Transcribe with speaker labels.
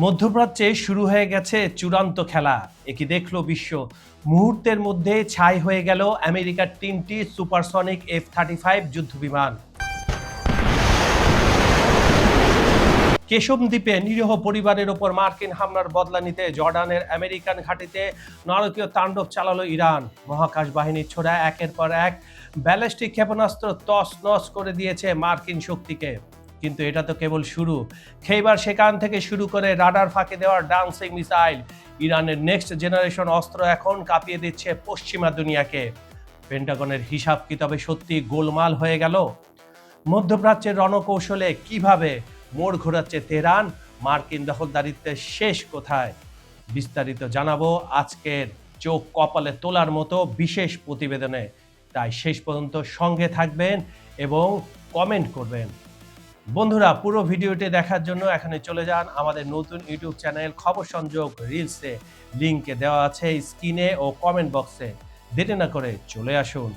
Speaker 1: মধ্যপ্রাচ্যে শুরু হয়ে গেছে চূড়ান্ত খেলা। একই দেখলো বিশ্ব। মুহূর্তের মধ্যে ছাই হয়ে গেল আমেরিকার 3টি সুপারসনিক F-35 যুদ্ধবিমান। কেশম দ্বীপে নিরীহ পরিবারের ওপর মার্কিন হামলার বদলা নিতে জর্ডানের আমেরিকান ঘাঁটিতে নারকীয় তাণ্ডব চালালো ইরান। মহাকাশ বাহিনীর ছোড়া একের পর এক ব্যালিস্টিক ক্ষেপণাস্ত্র তছনছ করে দিয়েছে মার্কিন শক্তিকে। কিন্তু এটা তো কেবল শুরু। খেইবার সেখান থেকে শুরু করে রাডার ফাঁকি দেওয়ার ডান্সিং মিসাইল, ইরানের নেক্সট জেনারেশন অস্ত্র এখন কাঁপিয়ে দিচ্ছে পশ্চিমা দুনিয়াকে। পেন্টাগনের হিসাব কি তবে সত্যি গোলমাল হয়ে গেল? মধ্যপ্রাচ্যের রণকৌশলে কিভাবে মোড় ঘোরাচ্ছে তেহরান? মার্কিন দখলদারিত্বের শেষ কোথায়? বিস্তারিত জানাবো আজকের চোখ কপালে তোলার মতো বিশেষ প্রতিবেদনে। তাই শেষ পর্যন্ত সঙ্গে থাকবেন এবং কমেন্ট করবেন। বন্ধুরা, পুরো ভিডিওটি দেখার জন্য এখানে চলে যান আমাদের নতুন ইউটিউব চ্যানেল খবর সংযোগ রিলসে। লিঙ্কে দেওয়া আছে স্ক্রিনে ও কমেন্ট বক্সে। দেরি না করে চলে আসুন।